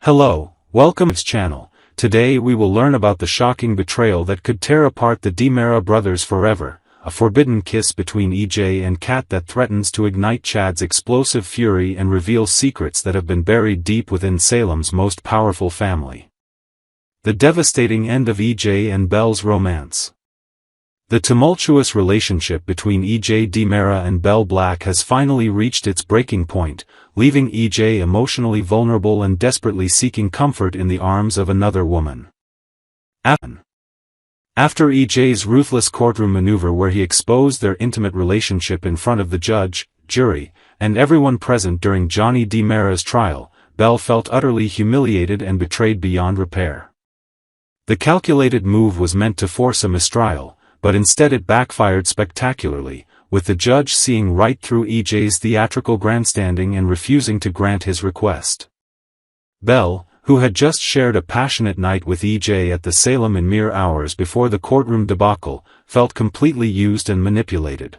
Hello, welcome to this channel. Today we will learn about the shocking betrayal that could tear apart the DiMera brothers forever, a forbidden kiss between EJ and Kat that threatens to ignite Chad's explosive fury and reveal secrets that have been buried deep within Salem's most powerful family. The devastating end of EJ and Belle's romance. The tumultuous relationship between EJ DiMera and Belle Black has finally reached its breaking point, leaving EJ emotionally vulnerable and desperately seeking comfort in the arms of another woman. After EJ's ruthless courtroom maneuver where he exposed their intimate relationship in front of the judge, jury, and everyone present during Johnny DiMera's trial, Belle felt utterly humiliated and betrayed beyond repair. The calculated move was meant to force a mistrial, but instead it backfired spectacularly, with the judge seeing right through EJ's theatrical grandstanding and refusing to grant his request. Belle, who had just shared a passionate night with EJ at the Salem in mere hours before the courtroom debacle, felt completely used and manipulated.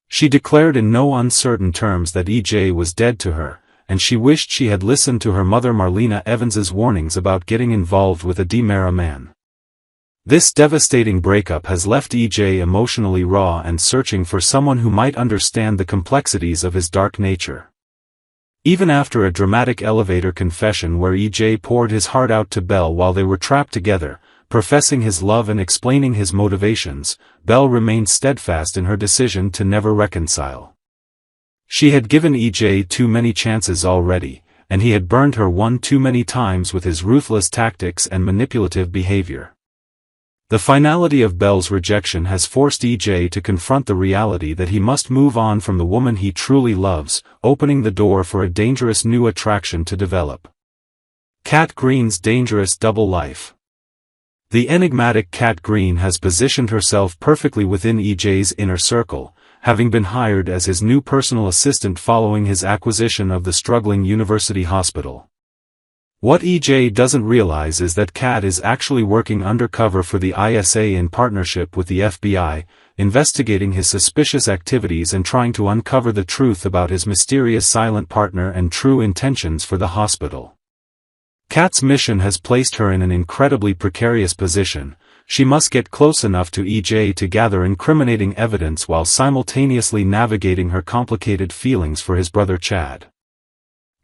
She declared in no uncertain terms that EJ was dead to her, and she wished she had listened to her mother Marlena Evans's warnings about getting involved with a DiMera man. This devastating breakup has left EJ emotionally raw and searching for someone who might understand the complexities of his dark nature. Even after a dramatic elevator confession where EJ poured his heart out to Belle while they were trapped together, professing his love and explaining his motivations, Belle remained steadfast in her decision to never reconcile. She had given EJ too many chances already, and he had burned her one too many times with his ruthless tactics and manipulative behavior. The finality of Belle's rejection has forced EJ to confront the reality that he must move on from the woman he truly loves, opening the door for a dangerous new attraction to develop. Kat Green's dangerous double life. The enigmatic Kat Green has positioned herself perfectly within EJ's inner circle, having been hired as his new personal assistant following his acquisition of the struggling university hospital. What EJ doesn't realize is that Kat is actually working undercover for the ISA in partnership with the FBI, investigating his suspicious activities and trying to uncover the truth about his mysterious silent partner and true intentions for the hospital. Kat's mission has placed her in an incredibly precarious position. She must get close enough to EJ to gather incriminating evidence while simultaneously navigating her complicated feelings for his brother Chad.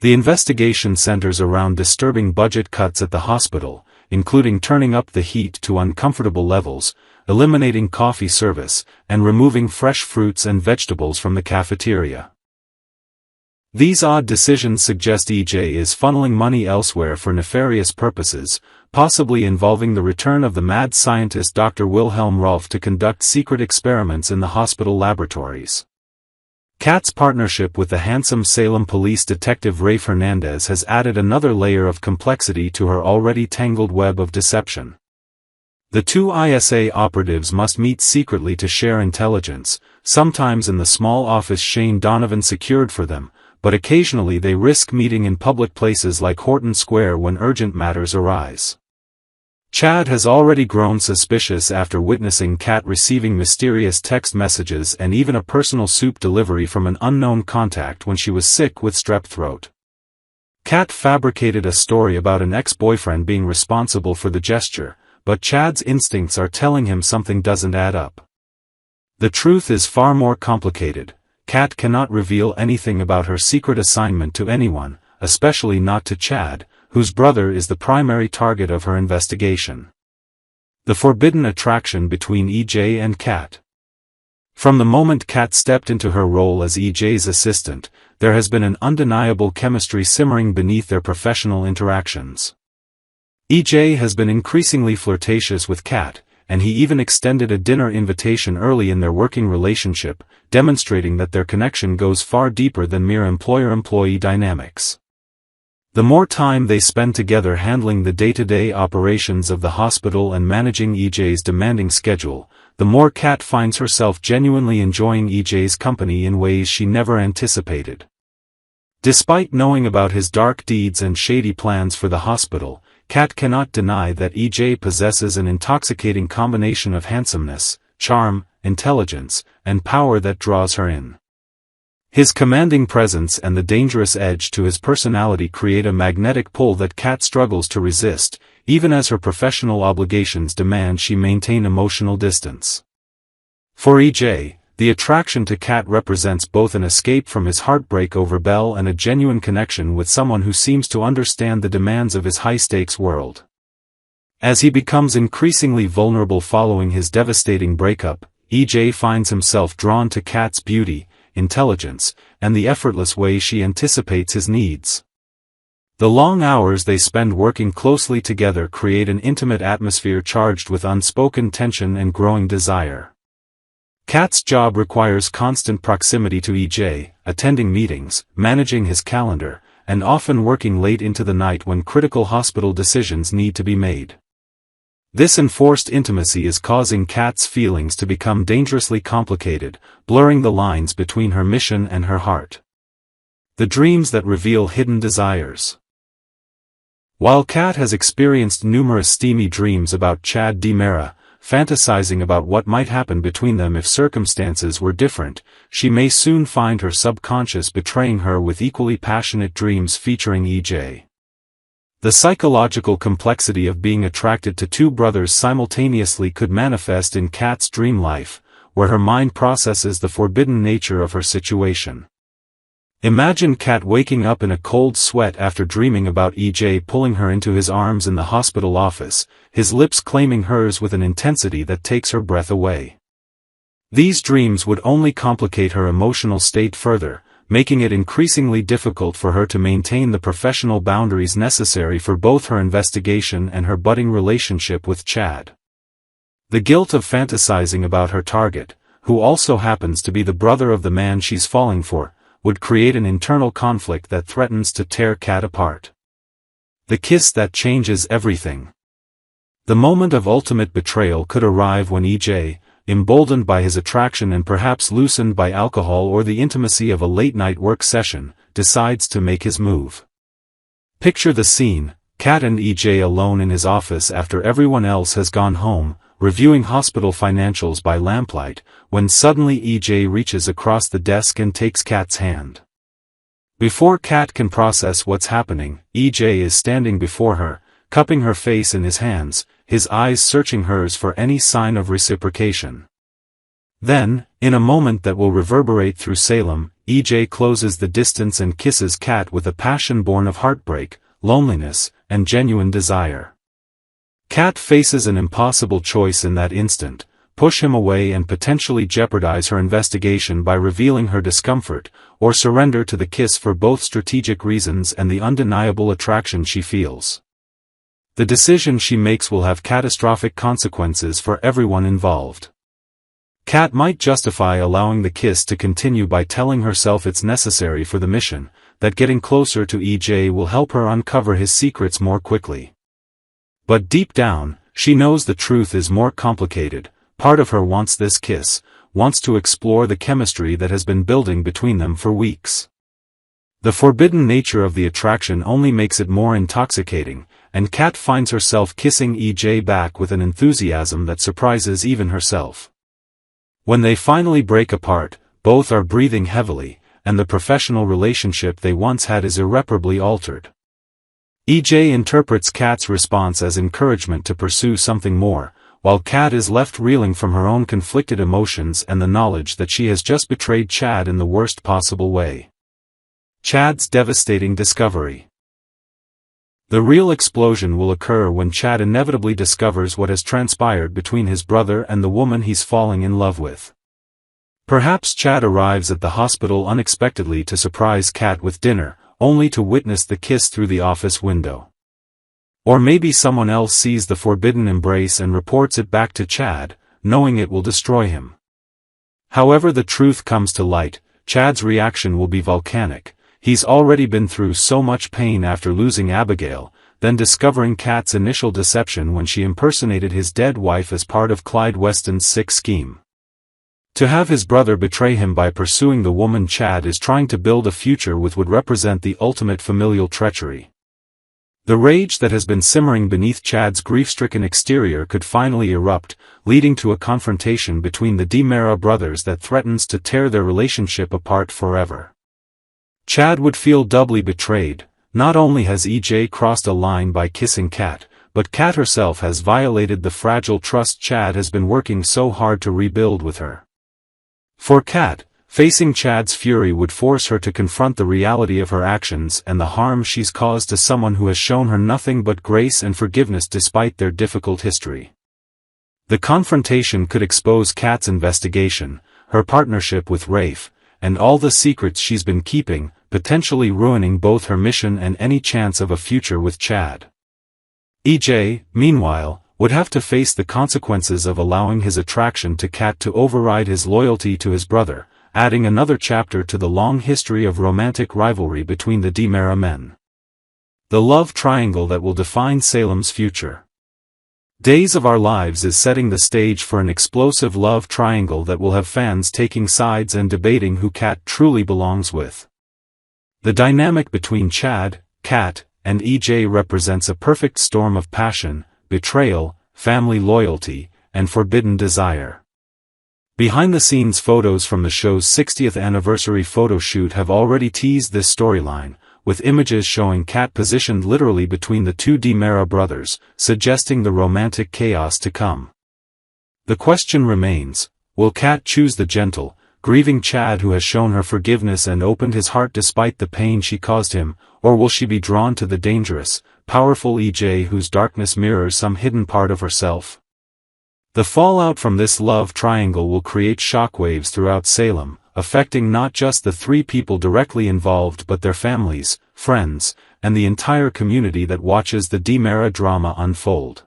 The investigation centers around disturbing budget cuts at the hospital, including turning up the heat to uncomfortable levels, eliminating coffee service, and removing fresh fruits and vegetables from the cafeteria. These odd decisions suggest EJ is funneling money elsewhere for nefarious purposes, possibly involving the return of the mad scientist Dr. Wilhelm Rolf to conduct secret experiments in the hospital laboratories. Kat's partnership with the handsome Salem police detective Rafe Hernandez has added another layer of complexity to her already tangled web of deception. The two ISA operatives must meet secretly to share intelligence, sometimes in the small office Shane Donovan secured for them, but occasionally they risk meeting in public places like Horton Square when urgent matters arise. Chad has already grown suspicious after witnessing Kat receiving mysterious text messages and even a personal soup delivery from an unknown contact when she was sick with strep throat. Kat fabricated a story about an ex-boyfriend being responsible for the gesture, but Chad's instincts are telling him something doesn't add up. The truth is far more complicated. Kat cannot reveal anything about her secret assignment to anyone, especially not to Chad, whose brother is the primary target of her investigation. The forbidden attraction between EJ and Kat. From the moment Kat stepped into her role as EJ's assistant, there has been an undeniable chemistry simmering beneath their professional interactions. EJ has been increasingly flirtatious with Kat, and he even extended a dinner invitation early in their working relationship, demonstrating that their connection goes far deeper than mere employer-employee dynamics. The more time they spend together handling the day-to-day operations of the hospital and managing EJ's demanding schedule, the more Kat finds herself genuinely enjoying EJ's company in ways she never anticipated. Despite knowing about his dark deeds and shady plans for the hospital, Kat cannot deny that EJ possesses an intoxicating combination of handsomeness, charm, intelligence, and power that draws her in. His commanding presence and the dangerous edge to his personality create a magnetic pull that Kat struggles to resist, even as her professional obligations demand she maintain emotional distance. For EJ, the attraction to Kat represents both an escape from his heartbreak over Belle and a genuine connection with someone who seems to understand the demands of his high-stakes world. As he becomes increasingly vulnerable following his devastating breakup, EJ finds himself drawn to Kat's beauty, intelligence, and the effortless way she anticipates his needs. The long hours they spend working closely together create an intimate atmosphere charged with unspoken tension and growing desire. Kat's job requires constant proximity to EJ, attending meetings, managing his calendar, and often working late into the night when critical hospital decisions need to be made. This enforced intimacy is causing Kat's feelings to become dangerously complicated, blurring the lines between her mission and her heart. The dreams that reveal hidden desires. While Kat has experienced numerous steamy dreams about Chad DiMera, fantasizing about what might happen between them if circumstances were different, she may soon find her subconscious betraying her with equally passionate dreams featuring EJ. The psychological complexity of being attracted to two brothers simultaneously could manifest in Kat's dream life, where her mind processes the forbidden nature of her situation. Imagine Kat waking up in a cold sweat after dreaming about EJ pulling her into his arms in the hospital office, his lips claiming hers with an intensity that takes her breath away. These dreams would only complicate her emotional state further, making it increasingly difficult for her to maintain the professional boundaries necessary for both her investigation and her budding relationship with Chad. The guilt of fantasizing about her target, who also happens to be the brother of the man she's falling for, would create an internal conflict that threatens to tear Kat apart. The kiss that changes everything. The moment of ultimate betrayal could arrive when EJ, emboldened by his attraction and perhaps loosened by alcohol or the intimacy of a late-night work session, decides to make his move. Picture the scene, Kat and EJ alone in his office after everyone else has gone home, reviewing hospital financials by lamplight, when suddenly EJ reaches across the desk and takes Kat's hand. Before Kat can process what's happening, EJ is standing before her, cupping her face in his hands, his eyes searching hers for any sign of reciprocation. Then, in a moment that will reverberate through Salem, EJ closes the distance and kisses Kat with a passion born of heartbreak, loneliness, and genuine desire. Kat faces an impossible choice in that instant: push him away and potentially jeopardize her investigation by revealing her discomfort, or surrender to the kiss for both strategic reasons and the undeniable attraction she feels. The decision she makes will have catastrophic consequences for everyone involved. Kat might justify allowing the kiss to continue by telling herself it's necessary for the mission, that getting closer to EJ will help her uncover his secrets more quickly. But deep down, she knows the truth is more complicated. Part of her wants this kiss, wants to explore the chemistry that has been building between them for weeks. The forbidden nature of the attraction only makes it more intoxicating, and Kat finds herself kissing EJ back with an enthusiasm that surprises even herself. When they finally break apart, both are breathing heavily, and the professional relationship they once had is irreparably altered. EJ interprets Kat's response as encouragement to pursue something more, while Kat is left reeling from her own conflicted emotions and the knowledge that she has just betrayed Chad in the worst possible way. Chad's devastating discovery. The real explosion will occur when Chad inevitably discovers what has transpired between his brother and the woman he's falling in love with. Perhaps Chad arrives at the hospital unexpectedly to surprise Kat with dinner, only to witness the kiss through the office window. Or maybe someone else sees the forbidden embrace and reports it back to Chad, knowing it will destroy him. However the truth comes to light, Chad's reaction will be volcanic. He's already been through so much pain after losing Abigail, then discovering Kat's initial deception when she impersonated his dead wife as part of Clyde Weston's sick scheme. To have his brother betray him by pursuing the woman Chad is trying to build a future with would represent the ultimate familial treachery. The rage that has been simmering beneath Chad's grief-stricken exterior could finally erupt, leading to a confrontation between the DiMera brothers that threatens to tear their relationship apart forever. Chad would feel doubly betrayed. Not only has EJ crossed a line by kissing Kat, but Kat herself has violated the fragile trust Chad has been working so hard to rebuild with her. For Kat, facing Chad's fury would force her to confront the reality of her actions and the harm she's caused to someone who has shown her nothing but grace and forgiveness despite their difficult history. The confrontation could expose Kat's investigation, her partnership with Rafe, and all the secrets she's been keeping, potentially ruining both her mission and any chance of a future with Chad. EJ, meanwhile, would have to face the consequences of allowing his attraction to Kat to override his loyalty to his brother, adding another chapter to the long history of romantic rivalry between the DiMera men. The love triangle that will define Salem's future. Days of Our Lives is setting the stage for an explosive love triangle that will have fans taking sides and debating who Kat truly belongs with. The dynamic between Chad, Kat, and EJ represents a perfect storm of passion, betrayal, family loyalty, and forbidden desire. Behind-the-scenes photos from the show's 60th anniversary photo shoot have already teased this storyline, with images showing Kat positioned literally between the two DiMera brothers, suggesting the romantic chaos to come. The question remains, will Kat choose the gentle, grieving Chad who has shown her forgiveness and opened his heart despite the pain she caused him, or will she be drawn to the dangerous, powerful EJ whose darkness mirrors some hidden part of herself? The fallout from this love triangle will create shockwaves throughout Salem, affecting not just the three people directly involved but their families, friends, and the entire community that watches the DiMera drama unfold.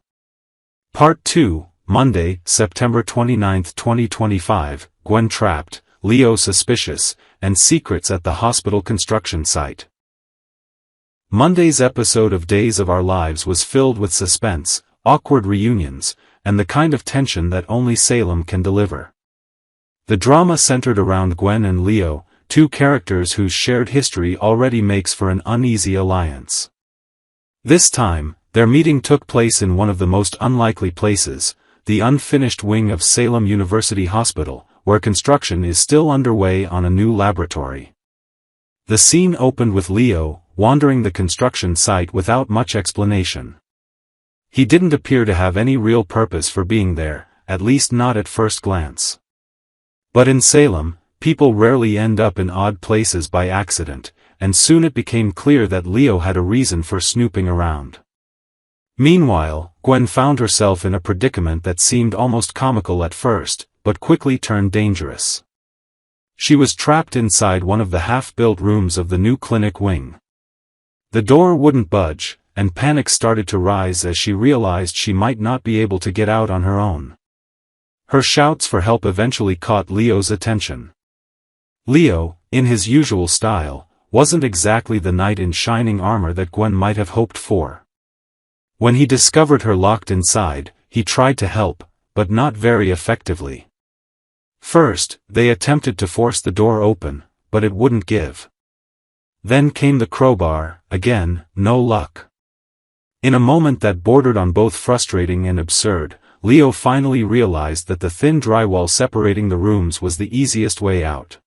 Part 2, Monday, September 29, 2025, Gwen trapped, Leo suspicious, and secrets at the hospital construction site. Monday's episode of Days of Our Lives was filled with suspense, awkward reunions, and the kind of tension that only Salem can deliver. The drama centered around Gwen and Leo, two characters whose shared history already makes for an uneasy alliance. This time, their meeting took place in one of the most unlikely places, the unfinished wing of Salem University Hospital, where construction is still underway on a new laboratory. The scene opened with Leo, wandering the construction site without much explanation. He didn't appear to have any real purpose for being there, at least not at first glance. But in Salem, people rarely end up in odd places by accident, and soon it became clear that Leo had a reason for snooping around. Meanwhile, Gwen found herself in a predicament that seemed almost comical at first, but quickly turned dangerous. She was trapped inside one of the half-built rooms of the new clinic wing. The door wouldn't budge, and panic started to rise as she realized she might not be able to get out on her own. Her shouts for help eventually caught Leo's attention. Leo, in his usual style, wasn't exactly the knight in shining armor that Gwen might have hoped for. When he discovered her locked inside, he tried to help, but not very effectively. First, they attempted to force the door open, but it wouldn't give. Then came the crowbar, again, no luck. In a moment that bordered on both frustrating and absurd, Leo finally realized that the thin drywall separating the rooms was the easiest way out.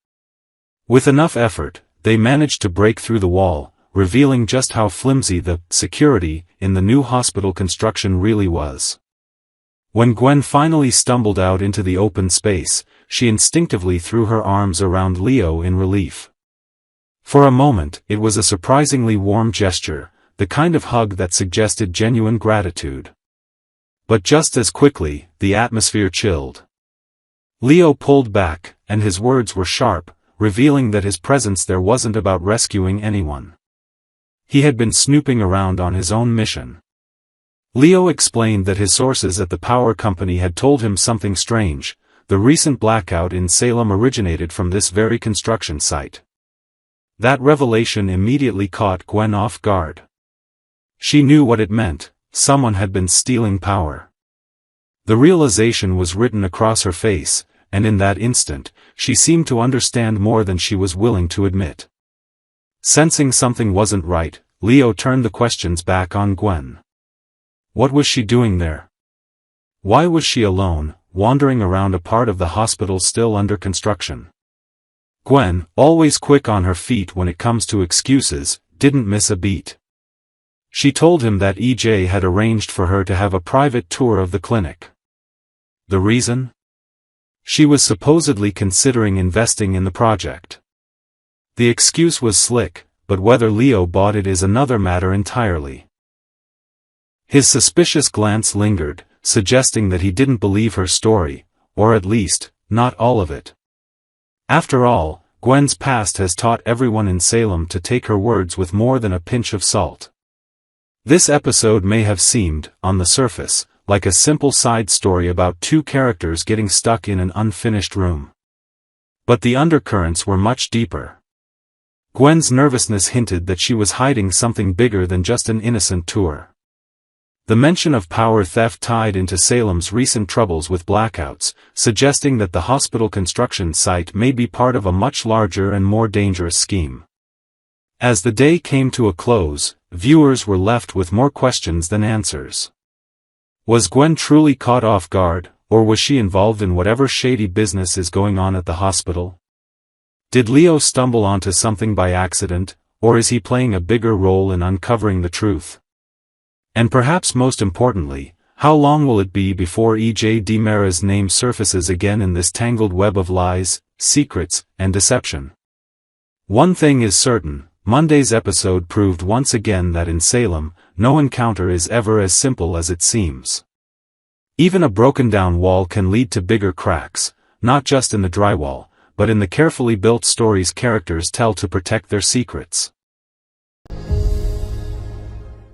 With enough effort, they managed to break through the wall, revealing just how flimsy the security in the new hospital construction really was. When Gwen finally stumbled out into the open space, she instinctively threw her arms around Leo in relief. For a moment, it was a surprisingly warm gesture, the kind of hug that suggested genuine gratitude. But just as quickly, the atmosphere chilled. Leo pulled back, and his words were sharp, revealing that his presence there wasn't about rescuing anyone. He had been snooping around on his own mission. Leo explained that his sources at the power company had told him something strange. The recent blackout in Salem originated from this very construction site. That revelation immediately caught Gwen off guard. She knew what it meant: someone had been stealing power. The realization was written across her face, and in that instant, she seemed to understand more than she was willing to admit. Sensing something wasn't right, Leo turned the questions back on Gwen. What was she doing there? Why was she alone, wandering around a part of the hospital still under construction? Gwen, always quick on her feet when it comes to excuses, didn't miss a beat. She told him that EJ had arranged for her to have a private tour of the clinic. The reason? She was supposedly considering investing in the project. The excuse was slick, but whether Leo bought it is another matter entirely. His suspicious glance lingered, suggesting that he didn't believe her story, or at least, not all of it. After all, Gwen's past has taught everyone in Salem to take her words with more than a pinch of salt. This episode may have seemed, on the surface, like a simple side story about two characters getting stuck in an unfinished room. But the undercurrents were much deeper. Gwen's nervousness hinted that she was hiding something bigger than just an innocent tour. The mention of power theft tied into Salem's recent troubles with blackouts, suggesting that the hospital construction site may be part of a much larger and more dangerous scheme. As the day came to a close, viewers were left with more questions than answers. Was Gwen truly caught off guard, or was she involved in whatever shady business is going on at the hospital? Did Leo stumble onto something by accident, or is he playing a bigger role in uncovering the truth? And perhaps most importantly, how long will it be before E.J. DiMera's name surfaces again in this tangled web of lies, secrets, and deception? One thing is certain, Monday's episode proved once again that in Salem, no encounter is ever as simple as it seems. Even a broken-down wall can lead to bigger cracks, not just in the drywall, but in the carefully built stories characters tell to protect their secrets.